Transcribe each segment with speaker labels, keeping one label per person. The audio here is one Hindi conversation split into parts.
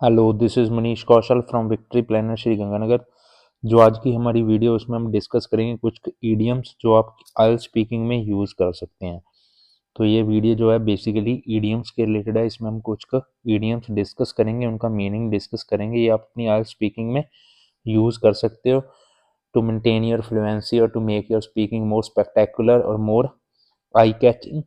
Speaker 1: Hello, this is Manish Kaushal from victory planner Shri Ganganagar. जो आज की हमारी वीडियो उसमें हम डिस्कस करेंगे कुछ ईडियम्स जो आप आइल्स स्पीकिंग में यूज़ कर सकते हैं। तो ये वीडियो जो है बेसिकली ईडियम्स के रिलेटेड है। इसमें हम कुछ ईडियम्स डिस्कस करेंगे, उनका मीनिंग डिस्कस करेंगे। ये आप अपनी आइल्स स्पीकिंग में यूज़ कर सकते हो टू मेंटेन योर फ्लुएंसी और to make your speaking more spectacular और मोर आई कैचिंग।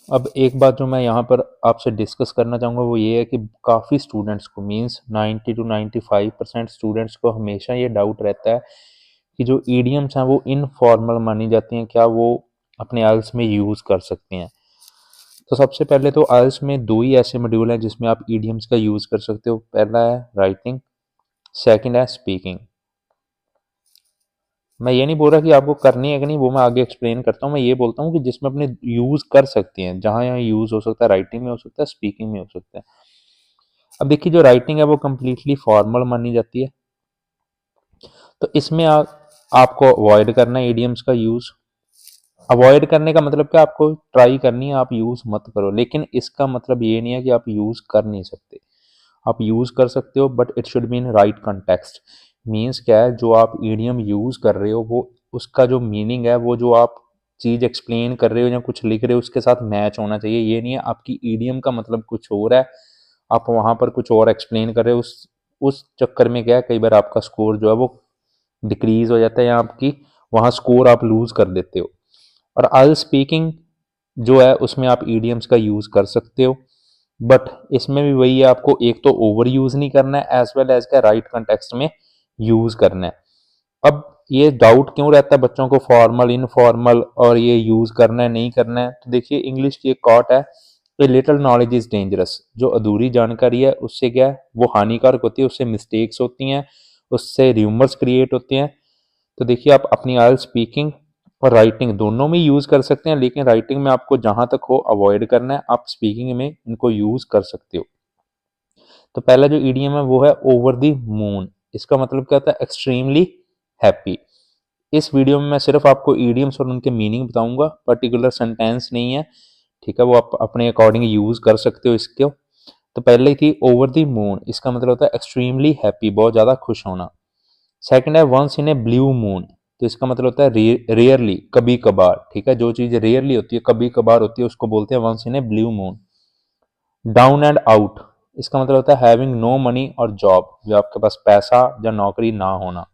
Speaker 1: अब एक बात जो मैं यहाँ पर आपसे डिस्कस करना चाहूँगा वो ये है कि काफ़ी स्टूडेंट्स को मींस 90 to 95% स्टूडेंट्स को हमेशा ये डाउट रहता है कि जो ईडियम्स हैं वो इनफॉर्मल मानी जाती हैं, क्या वो अपने आइल्स में यूज़ कर सकते हैं। तो सबसे पहले तो आइल्स में दो ही ऐसे मॉड्यूल हैं जिसमें आप ईडियम्स का यूज़ कर सकते हो। पहला है राइटिंग, सेकेंड है स्पीकिंग। मैं ये नहीं बोल रहा कि आपको करनी है कि नहीं, वो मैं आगे एक्सप्लेन करता हूँ। मैं ये बोलता हूँ कि जिसमें अपने यूज़ कर सकते हैं, जहाँ यहाँ यूज़ हो सकता है, राइटिंग में हो सकता है, स्पीकिंग में हो सकता है। अब देखिए, जो राइटिंग है वो कम्प्लीटली फॉर्मल मानी जाती है, तो इसमें आपको अवॉइड करना है ईडियम्स का यूज़। अवॉइड करने का मतलब क्या, आपको ट्राई करनी है, आप यूज़ मत करो। लेकिन इसका मतलब ये नहीं है कि आप यूज़ कर नहीं सकते। आप यूज़ कर सकते हो, but it should be in right context. Means क्या है, जो आप ईडियम यूज़ कर रहे हो वो उसका जो मीनिंग है, वो जो आप चीज़ एक्सप्लेन कर रहे हो या कुछ लिख रहे हो उसके साथ मैच होना चाहिए। ये नहीं है आपकी ईडियम का मतलब कुछ और है, आप वहाँ पर कुछ और एक्सप्लेन कर रहे हो। उस चक्कर में क्या है, कई बार आपका स्कोर जो है वो डिक्रीज हो जाता है या आपकी वहाँ स्कोर आप लूज कर देते हो। और आइल स्पीकिंग जो है उसमें आप ईडियम्स का यूज़ कर सकते हो, बट इसमें भी वही है, आपको एक तो ओवर यूज़ नहीं करना है एज वेल एज का राइट कंटेक्स्ट में यूज़ करना है। अब ये डाउट क्यों रहता है बच्चों को, फॉर्मल इनफॉर्मल और ये यूज़ करना है नहीं करना है। तो देखिए, इंग्लिश की एक कॉट है, a little knowledge is dangerous. जो अधूरी जानकारी है उससे क्या है, वो हानिकारक होती है, उससे मिस्टेक्स होती हैं, उससे र्यूमर्स क्रिएट होते हैं। तो देखिए, आप अपनी आइल स्पीकिंग और राइटिंग दोनों में यूज़ कर सकते हैं, लेकिन राइटिंग में आपको जहाँ तक हो अवॉइड करना है, आप स्पीकिंग में इनको यूज़ कर सकते हो। तो पहला जो ईडीएम है वो है ओवर द मून। इसका मतलब क्या होता है, एक्सट्रीमली हैप्पी। इस वीडियो में मैं सिर्फ आपको ईडीएम्स और उनके मीनिंग बताऊंगा, पर्टिकुलर सेंटेंस नहीं है, ठीक है। वो आप अपने अकॉर्डिंग यूज़ कर सकते हो इसको। तो पहले ही थी ओवर द मून, इसका मतलब होता है एक्सट्रीमली हैप्पी, बहुत ज़्यादा खुश होना। सेकंड है once in a blue moon, तो इसका मतलब होता है रेयरली, कभी कभार, ठीक है। जो चीज़ रेयरली होती है, कभी कभार होती है, उसको बोलते हैं once in a blue moon. Down and out, इसका मतलब होता है हैविंग नो मनी और जॉब, जो आपके पास पैसा या नौकरी ना होना।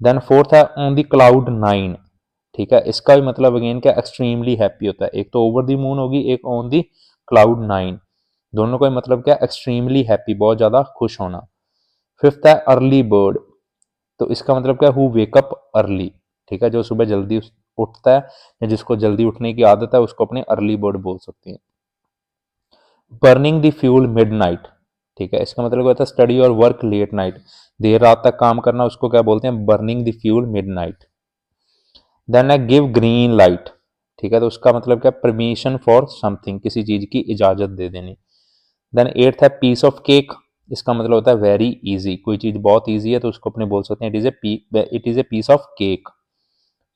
Speaker 1: देन फोर्थ है ऑन द क्लाउड नाइन, ठीक है। इसका भी मतलब अगेन क्या, एक्सट्रीमली हैप्पी होता है। एक तो ओवर द मून होगी, एक ऑन द क्लाउड नाइन, दोनों का मतलब क्या, एक्सट्रीमली हैप्पी, बहुत ज्यादा खुश होना। फिफ्थ है अर्ली बर्ड, तो इसका मतलब क्या, हु वेकअप अर्ली, ठीक है। जो सुबह जल्दी उठता है या जिसको जल्दी उठने की आदत है उसको अपने अर्ली बर्ड बोल सकते हैं। बर्निंग द फ्यूल मिडनाइट, ठीक है। इसका मतलब होता है स्टडी और वर्क लेट नाइट, देर रात तक काम करना, उसको क्या बोलते हैं, burning the fuel midnight. Then है गिव ग्रीन लाइट, ठीक है। तो उसका मतलब क्या, परमिशन फॉर समथिंग, किसी चीज की इजाजत दे देनी। देन एट्थ है पीस ऑफ केक, इसका मतलब होता है वेरी इजी, कोई चीज बहुत इजी है तो उसको अपने बोल सकते हैं it is a piece of cake.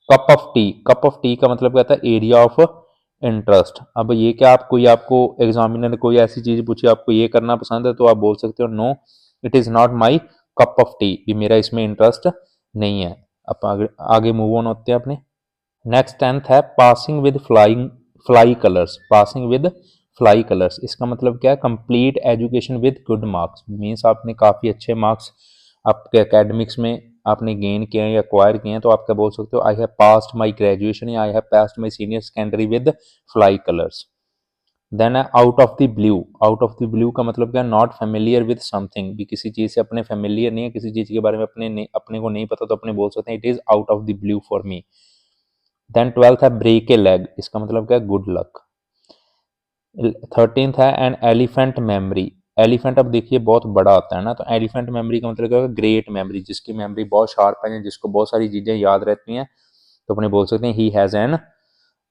Speaker 1: Cup of tea, cup of tea का मतलब क्या था, एरिया ऑफ इंटरेस्ट। अब ये क्या, आप कोई आपको एग्जामिनर ने कोई ऐसी चीज पूछी, आपको ये करना पसंद है, तो आप बोल सकते हो no it is not my cup of tea, भी मेरा इसमें इंटरेस्ट नहीं है। अब आगे आगे मूव ऑन होते हैं अपने। नेक्स्ट टेंथ है passing with flying fly colours, passing with fly colours, इसका मतलब क्या है, complete education with good marks. Means आपने काफ़ी अच्छे मार्क्स आपके एकेडमिक्स में आपने गेन किए हैं या एक्वायर किए हैं, तो आप क्या बोल सकते हो, I have passed my graduation या I have passed my senior secondary with fly colours. Then है out of the blue, out of the blue का मतलब क्या, नॉट फेमिलियर विद समथिंग, भी किसी चीज़ से अपने फेमिलियर नहीं है, किसी चीज़ के बारे में अपने को नहीं पता, तो अपने बोल सकते हैं it is out of the blue for me. Then twelfth है ब्रेक ए लेग, इसका मतलब क्या है, गुड लक। थर्टींथ है एन एलिफेंट मेमोरी, एलिफेंट अब देखिए बहुत बड़ा होता है ना, तो एलिफेंट मेमोरी का मतलब क्या है, ग्रेट मेमोरी, जिसकी मेमोरी बहुत शार्प है, जिसको बहुत सारी चीजें याद रहती हैं, तो अपने बोल सकते हैं he has an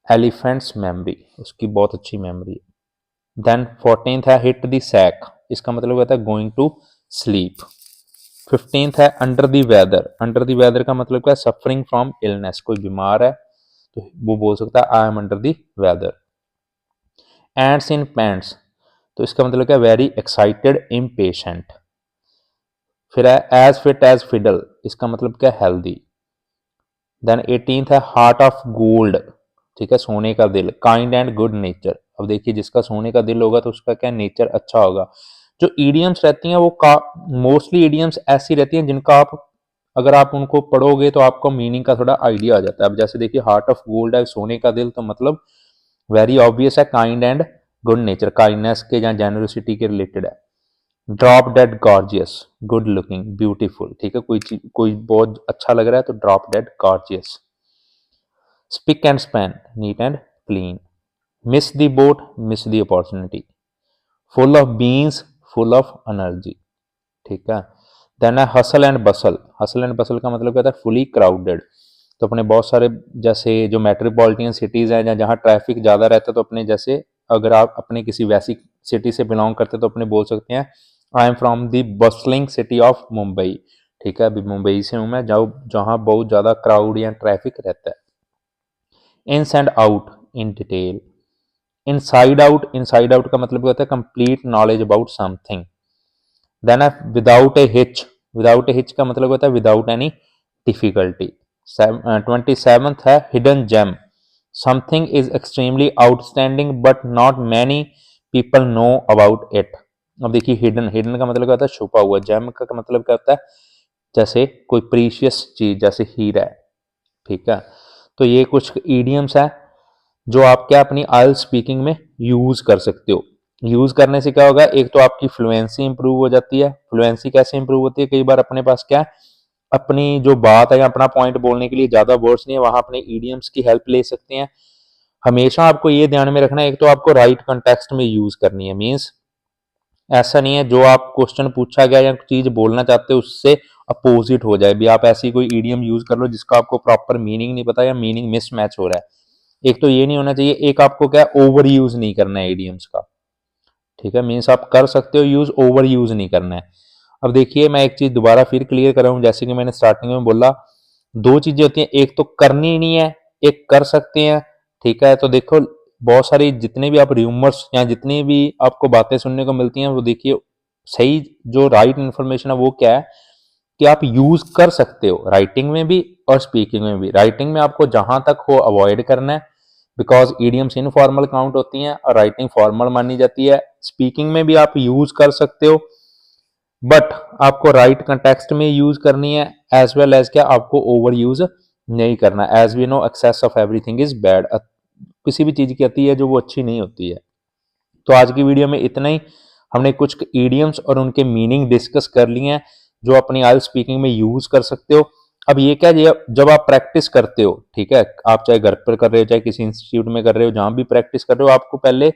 Speaker 1: elephant's memory, उसकी बहुत अच्छी मेमोरी है। देन फोर्टींथ है हिट द सैक, इसका मतलब होता है गोइंग टू स्लीप। फिफ्टींथ है under the weather, under the weather का मतलब क्या है, सफरिंग फ्रॉम इलनेस, कोई बीमार है तो वो बोल सकता है I am under the weather. Ants in pants, तो इसका मतलब क्या, वेरी एक्साइटेड, इम्पेशेंट। फिर है एज फिट एज फिडल, इसका मतलब क्या, हेल्दी। देन 18th है हार्ट ऑफ गोल्ड, ठीक है, सोने का दिल, काइंड एंड गुड नेचर। अब देखिए जिसका सोने का दिल होगा तो उसका क्या नेचर अच्छा होगा। जो ईडियम्स रहती हैं वो मोस्टली ईडियम्स ऐसी रहती हैं जिनका आप अगर आप उनको पढ़ोगे तो आपको मीनिंग का थोड़ा आइडिया आ जाता है। अब जैसे देखिए हार्ट ऑफ गोल्ड है, सोने का दिल, तो मतलब वेरी ऑब्वियस है, kind and good nature, kindness के या जेनरोसिटी के रिलेटेड है। Drop dead gorgeous, good looking, beautiful, ठीक है, कोई चीज कोई बहुत अच्छा लग रहा है तो drop dead gorgeous. Spick and span, neat and clean. Miss the boat, miss the opportunity. Full of beans, full of energy, ठीक है। देन है hustle and Bansal, hustle and बसल का मतलब क्या होता है, फुली क्राउडेड। तो अपने बहुत सारे जैसे जो मेट्रोपॉलिटन सिटीज़ हैं या जहाँ ट्रैफिक ज़्यादा रहता है, तो अपने जैसे अगर आप अपने किसी वैसी सिटी से बिलोंग करते हैं तो अपने बोल सकते हैं I am from the bustling city of Mumbai, ठीक है, अभी मुंबई से हूँ मैं, जाओ जहाँ बहुत ज़्यादा क्राउड या ट्रैफिक रहता है। Ins and out, in detail. Inside out, inside out का मतलब क्या होता है, complete knowledge about something. Then है without a hitch, without a hitch का मतलब होता है विदाउट एनी डिफिकल्टी। 27th है hidden gem, something is extremely outstanding but not many people know about it. अब देखिए हिडन, हिडन का मतलब क्या होता है, छुपा हुआ। जेम का मतलब क्या होता है, जैसे कोई प्रीशियस चीज, जैसे हीरा है, ठीक है। तो ये कुछ ईडियम्स है जो आप क्या अपनी आइल स्पीकिंग में यूज कर सकते हो। यूज करने से क्या होगा, एक तो आपकी फ्लुएंसी इंप्रूव हो जाती है। फ्लुएंसी कैसे इंप्रूव होती है, कई बार अपने पास क्या है, अपनी जो बात है या अपना पॉइंट बोलने के लिए ज्यादा वर्ड्स नहीं है, वहां अपने ईडियम्स की हेल्प ले सकते हैं। हमेशा आपको ये ध्यान में रखना है, एक तो आपको राइट कंटेक्स्ट में यूज करनी है, मीन्स ऐसा नहीं है जो आप क्वेश्चन पूछा गया या चीज बोलना चाहते हो उससे अपोजिट हो जाए भी, आप ऐसी कोई ईडियम यूज कर लो जिसका आपको प्रॉपर मीनिंग नहीं पता या मीनिंग मिसमैच हो रहा है। एक तो ये नहीं होना चाहिए, एक आपको क्या ओवर यूज नहीं करना है ईडियम्स का, ठीक है, मीन्स आप कर सकते हो यूज, ओवर यूज नहीं करना है। अब देखिए मैं एक चीज दोबारा फिर क्लियर कर रहा हूं, जैसे कि मैंने स्टार्टिंग में बोला, दो चीजें होती हैं, एक तो करनी नहीं है, एक कर सकते हैं, ठीक है। तो देखो बहुत सारी जितने भी आप र्यूमर्स या जितनी भी आपको बातें सुनने को मिलती हैं, वो देखिए सही जो राइट इन्फॉर्मेशन है वो क्या है कि आप यूज कर सकते हो राइटिंग में भी और स्पीकिंग में भी। राइटिंग में आपको जहां तक हो अवॉइड करना है, बिकॉज ईडियम्स इनफॉर्मल काउंट होती हैं और राइटिंग फॉर्मल मानी जाती है। स्पीकिंग में भी आप यूज कर सकते हो, बट आपको राइट कंटेक्स्ट में यूज करनी है, एज वेल एज क्या आपको ओवर यूज नहीं करना। As we know excess of everything is bad, किसी भी चीज की अति है जो वो अच्छी नहीं होती है। तो आज की वीडियो में इतना ही, हमने कुछ ईडियम्स और उनके मीनिंग डिस्कस कर लिए हैं जो अपनी आइल स्पीकिंग में यूज कर सकते हो। अब ये क्या, जब आप प्रैक्टिस करते हो, ठीक है, आप चाहे घर पर कर रहे हो चाहे किसी इंस्टीट्यूट में कर रहे हो, जहां भी प्रैक्टिस कर रहे हो, आपको पहले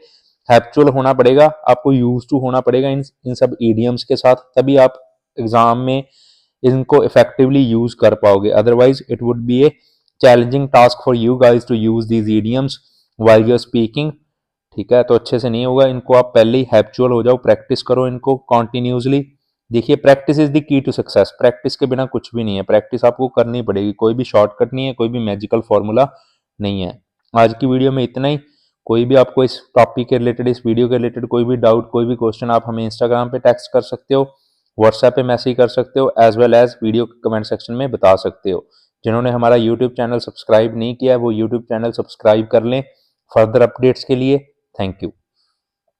Speaker 1: हैप्चुअल होना पड़ेगा, आपको यूज टू होना पड़ेगा इन सब ईडियम्स के साथ, तभी आप एग्जाम में इनको इफेक्टिवली यूज कर पाओगे। Otherwise it would be a challenging task for you guys to use these idioms while your speaking, ठीक है, तो अच्छे से नहीं होगा। इनको आप पहले ही हैप्चुअल हो जाओ, प्रैक्टिस करो इनको कॉन्टिन्यूसली। देखिए practice is the key to success, practice के बिना कुछ भी नहीं है, प्रैक्टिस आपको करनी पड़ेगी, कोई भी शॉर्टकट नहीं है, कोई भी मैजिकल फॉर्मूला नहीं है। आज की वीडियो में इतना ही। कोई भी आपको इस टॉपिक के रिलेटेड, इस वीडियो के रिलेटेड कोई भी डाउट, कोई भी क्वेश्चन, आप हमें इंस्टाग्राम पे टेक्स्ट कर सकते हो, व्हाट्सएप पे मैसेज कर सकते हो, एज वेल एज वीडियो के कमेंट सेक्शन में बता सकते हो। जिन्होंने हमारा यूट्यूब चैनल सब्सक्राइब नहीं किया है वो यूट्यूब चैनल सब्सक्राइब कर लें फर्दर अपडेट्स के लिए। Thank you.